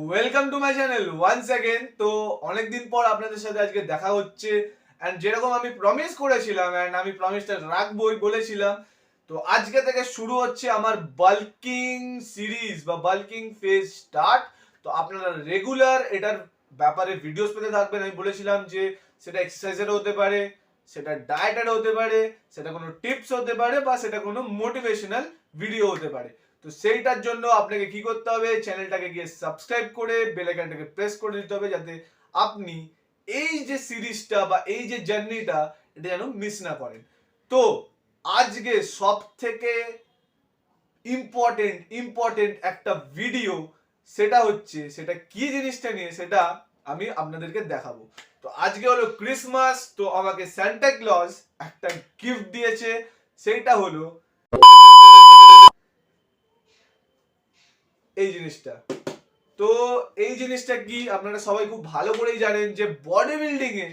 Welcome to my channel once again. তো অনেকদিন পর আপনাদের সাথে আজকে দেখা হচ্ছে অ্যান্ড যেরকম আমি প্রমিস করেছিলাম অ্যান্ড আমি প্রমিসটা রাখবই বলেছিলাম, তো আজকে থেকে শুরু হচ্ছে আমার বাল্কিং সিরিজ বা বাল্কিং ফেজ স্টার্ট। তো আপনারা রেগুলার এটার ব্যাপারে ভিডিওস পেতে থাকবেন। আমি বলেছিলাম যে সেটা এক্সারসাইজেরও হতে পারে, সেটা ডায়েটেরও হতে পারে, সেটা কোনো টিপস হতে পারে বা সেটা কোনো মোটিভেশনাল ভিডিও হতে পারে। তো সেইটার জন্য আপনাকে কি করতে হবে, চ্যানেলটাকে গিয়ে সাবস্ক্রাইব করে বেল আইকনটাকে প্রেস করে দিতে হবে, যাতে আপনি এই যে সিরিজটা বা এই যে জার্নিটা এটা যেন মিস না করেন। তো আজকে সব থেকে ইম্পর্টেন্ট একটা ভিডিও, সেটা কি জিনিসটা নিয়ে সেটা আমি আপনাদেরকে দেখাবো। তো আজকে হলো ক্রিসমাস, তো আমাকে সান্টা ক্লজ একটা গিফট দিয়েছে, সেইটা হলো এই জিনিসটা। তো এই জিনিসটা কি আপনারা সবাই খুব ভালো করেই জানেন যে বডি বিল্ডিং এ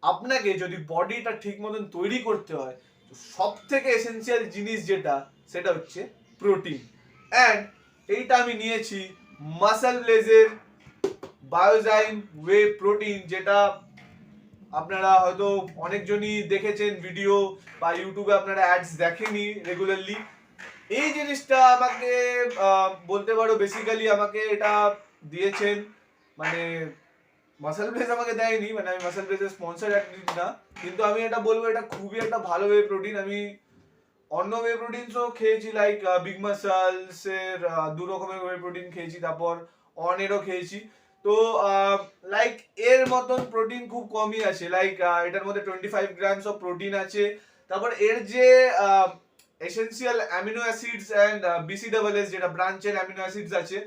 আপনাকে যদি বডিটা ঠিক মতন তৈরি করতে হয়, তো সব থেকে এসেনশিয়াল জিনিস যেটা সেটা হচ্ছে প্রোটিন। অ্যান্ড এইটা আমি নিয়েছি মাসল ব্লেজের বায়োজাইম ওয়ে প্রোটিন, যেটা আপনারা হয়তো অনেকজনই দেখেছেন ভিডিও বা ইউটিউবে আপনারা অ্যাডস দেখেনি রেগুলারলি। এই জিনিসটা আমাকে বলতে পারো বেসিক্যালি আমাকে এটা দিয়েছেন, মানে মাসল ব্লেজ আমাকে দেয়নি, মানে আমি মাসল ব্লেজের স্পন্সর অ্যাথলিট না, কিন্তু আমি এটা বলবো এটা খুবই একটা ভালো ওয়ে প্রোটিন। আমি অন্য ওয়ে প্রোটিনসও খেয়েছি, লাইক বিগ মাসলস এর দু রকমের ওয়ে প্রোটিন খেয়েছি, তারপর অনেরও খেয়েছি। তো লাইক এর মতন প্রোটিন খুব কমই আছে, লাইক এটার মধ্যে 25 গ্রামস অফ প্রোটিন আছে। তারপর এর যে essential amino acids and BCAAs যেটা ব্রাঞ্চের অ্যামিনো অ্যাসিডস আছে,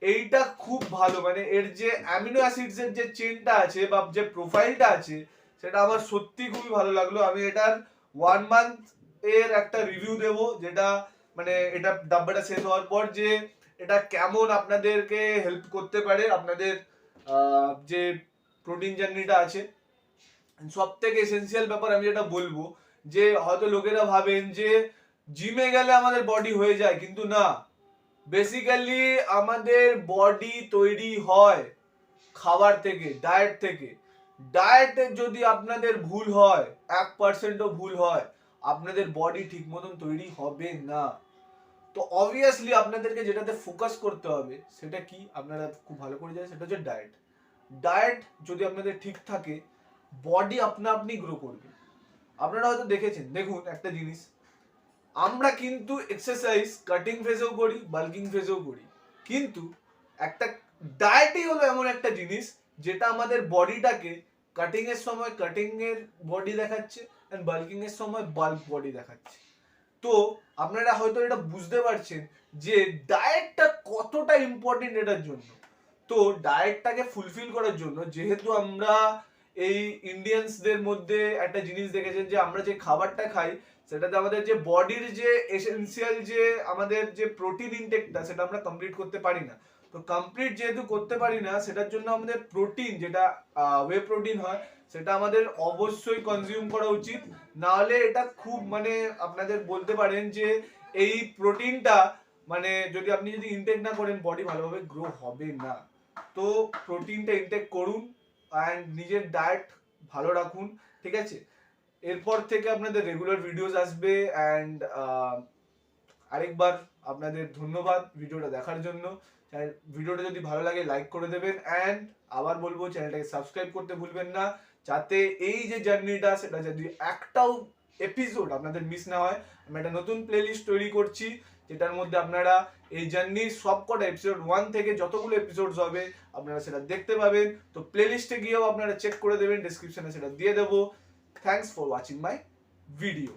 এইটা খুব ভালো। মানে এর যে অ্যামিনো অ্যাসিডস এর যে চেনটা আছে বা যে প্রোফাইলটা আছে, সেটা আমার সত্যি খুবই ভালো লাগলো। আমি এটার 1 মান্থ এর একটা রিভিউ দেব, যেটা মানে এটা ডাব্বাটা শেষ হওয়ার পর, যে এটা কেমন আপনাদেরকে হেল্প করতে পারে আপনাদের যে প্রোটিন জার্নিটা আছে। সব থেকে এসেনশিয়াল ব্যাপার আমি যেটা বলবো, যে হয়তো লোকেরা ভাবেন যে জিমে গেলে আমাদের বডি হয়ে যায়, কিন্তু না। বেসিক্যালি আমাদের বডি তৈরি হয় খাবার থেকে, ডায়েট থেকে। ডায়েটে যদি আপনাদের ভুল হয়, 1%ও ভুল হয়, আপনাদের বডি ঠিক মতন তৈরি হবে না। তো অবভিয়াসলি আপনাদেরকে যেটাতে ফোকাস করতে হবে সেটা কি আপনারা খুব ভালো করে জানেন, সেটা হচ্ছে ডায়েট। ডায়েট যদি আপনাদের ঠিক থাকে, বডি আপনা আপনি গ্রো করবে। আপনারা হয়তো দেখেছেন, দেখুন একটা জিনিস, আমরা কিন্তু এক্সারসাইজ কাটিং ফেজেও করি, বাল্কিং ফেজেও করি, কিন্তু একটা ডায়েটই হলো এমন একটা জিনিস যেটা আমাদের বডিটাকে কাটিং এর সময় কাটিং এর বডি দেখাচ্ছে এন্ড বাল্কিং এর সময় বাল্ক বডি দেখাচ্ছে। তো আপনারা হয়তো এটা বুঝতে পারছেন যে ডায়েটটা কতটা ইম্পর্টেন্ট এটার জন্য। তো ডায়েটটাকে ফুলফিল করার জন্য, যেহেতু আমরা এই ইন্ডিয়ানসদের মধ্যে একটা জিনিস দেখেছেন যে আমরা যে খাবারটা খাই সেটাতে আমাদের যে বডির যে এসেনশিয়াল যে আমাদের যে প্রোটিন ইনটেকটা সেটা আমরা কমপ্লিট করতে পারি না। তো কমপ্লিট যেহেতু করতে পারি না, সেটার জন্য আমাদের প্রোটিন যেটা ওয়ে প্রোটিন হয় সেটা আমাদের অবশ্যই কনজিউম করা উচিত। না হলে এটা খুব মানে আপনাদের বলতে পারেন যে এই প্রোটিনটা মানে যদি ইনটেক না করেন, বডি ভালোভাবে গ্রো হবে না। তো প্রোটিনটা ইনটেক করুন অ্যান্ড নিজের ডায়েট ভালো রাখুন, ঠিক আছে? এরপর থেকে আপনাদের রেগুলার ভিডিওস আসবে। অ্যান্ড আরেকবার আপনাদের ধন্যবাদ ভিডিওটা দেখার জন্য। ভিডিওটা যদি ভালো লাগে লাইক করে দেবেন, অ্যান্ড আবার বলবো চ্যানেলটাকে সাবস্ক্রাইব করতে ভুলবেন না, যাতে এই যে জার্নিটা সেটা যদি একটাও এপিসোড আপনাদের মিস না হয়। আমি একটা নতুন প্লেলিস্ট তৈরি করছি, যেটার মধ্যে আপনারা এই জার্নির সবকটা এপিসোড 1 থেকে যতগুলো এপিসোডস হবে আপনারা সেটা দেখতে পাবেন। তো প্লেলিস্টে গিয়েও আপনারা চেক করে দেবেন, ডেসক্রিপশনে সেটা দিয়ে দেবো। Thanks for watching my video.